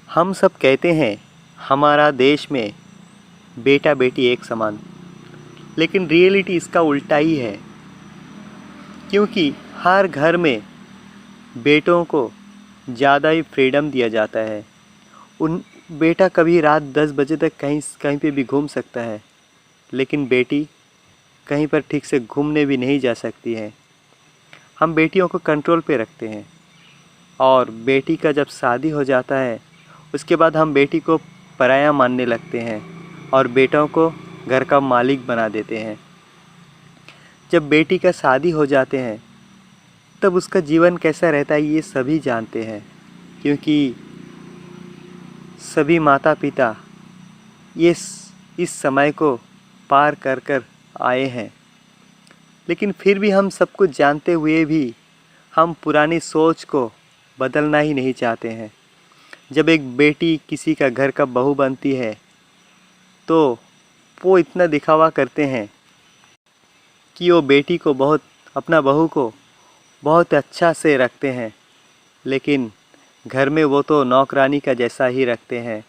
हम सब कहते हैं हमारा देश में बेटा बेटी एक समान, लेकिन रियलिटी इसका उल्टा ही है। क्योंकि हर घर में बेटों को ज़्यादा ही फ्रीडम दिया जाता है। उन बेटा कभी रात 10 बजे तक कहीं कहीं पे भी घूम सकता है, लेकिन बेटी कहीं पर ठीक से घूमने भी नहीं जा सकती है। हम बेटियों को कंट्रोल पे रखते हैं, और बेटी का जब शादी हो जाता है उसके बाद हम बेटी को पराया मानने लगते हैं और बेटों को घर का मालिक बना देते हैं। जब बेटी का शादी हो जाते हैं तब उसका जीवन कैसा रहता है ये सभी जानते हैं, क्योंकि सभी माता पिता इस समय को पार कर कर आए हैं। लेकिन फिर भी हम सब कुछ जानते हुए भी हम पुरानी सोच को बदलना ही नहीं चाहते हैं। जब एक बेटी किसी का घर का बहू बनती है तो वो इतना दिखावा करते हैं कि वो बेटी को अपना बहू को बहुत अच्छा से रखते हैं, लेकिन घर में वो तो नौकरानी का जैसा ही रखते हैं,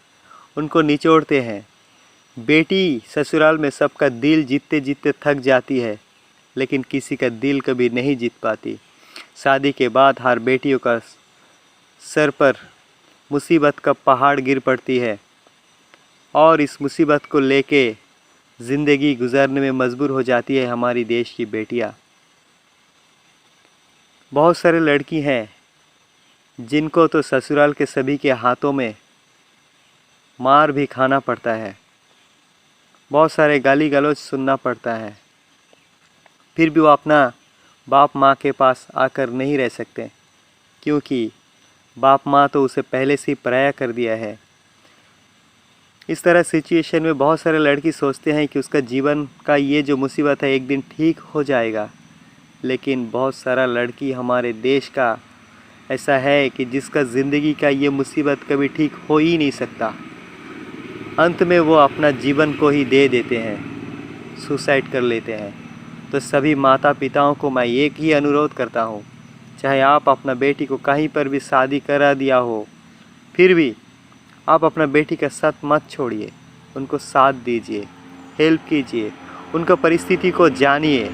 उनको निचोड़ते हैं। बेटी ससुराल में सबका दिल जीतते जीतते थक जाती है, लेकिन किसी का दिल कभी नहीं जीत पाती। शादी के बाद हर बेटियों का सर पर मुसीबत का पहाड़ गिर पड़ती है, और इस मुसीबत को लेके ज़िंदगी गुजारने में मजबूर हो जाती है हमारी देश की बेटियां। बहुत सारे लड़की हैं जिनको तो ससुराल के सभी के हाथों में मार भी खाना पड़ता है, बहुत सारे गाली गलौज सुनना पड़ता है, फिर भी वो अपना बाप माँ के पास आकर नहीं रह सकते, क्योंकि बाप माँ तो उसे पहले से ही पराया कर दिया है। इस तरह सिचुएशन में बहुत सारे लड़की सोचते हैं कि उसका जीवन का ये जो मुसीबत है एक दिन ठीक हो जाएगा, लेकिन बहुत सारा लड़की हमारे देश का ऐसा है कि जिसका ज़िंदगी का ये मुसीबत कभी ठीक हो ही नहीं सकता। अंत में वो अपना जीवन को ही दे देते हैं, सुसाइड कर लेते हैं। तो सभी माता पिताओं को मैं एक ही अनुरोध करता हूँ, चाहे आप अपना बेटी को कहीं पर भी शादी करा दिया हो, फिर भी आप अपना बेटी का साथ मत छोड़िए, उनको साथ दीजिए, हेल्प कीजिए, उनका परिस्थिति को जानिए।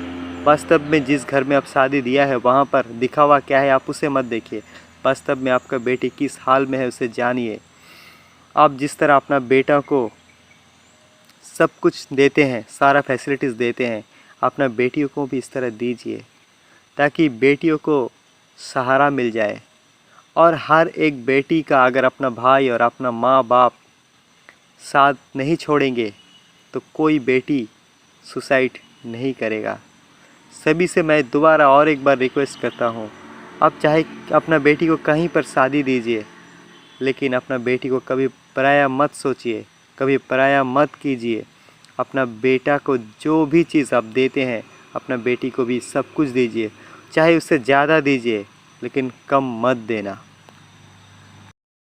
वास्तव में जिस घर में आप शादी दिया है वहाँ पर दिखावा क्या है आप उसे मत देखिए, वास्तव में आपका बेटी किस हाल में है उसे जानिए। आप जिस तरह अपना बेटा को सब कुछ देते हैं, सारा फैसिलिटीज़ देते हैं, अपना बेटियों को भी इस तरह दीजिए, ताकि बेटियों को सहारा मिल जाए। और हर एक बेटी का अगर अपना भाई और अपना माँ बाप साथ नहीं छोड़ेंगे तो कोई बेटी सुसाइड नहीं करेगा। सभी से मैं दोबारा और एक बार रिक्वेस्ट करता हूँ, आप चाहे अपना बेटी को कहीं पर शादी दीजिए, लेकिन अपना बेटी को कभी पराया मत सोचिए, कभी पराया मत कीजिए। अपना बेटा को जो भी चीज़ आप देते हैं अपना बेटी को भी सब कुछ दीजिए, चाहे उससे ज़्यादा दीजिए, लेकिन कम मत देना।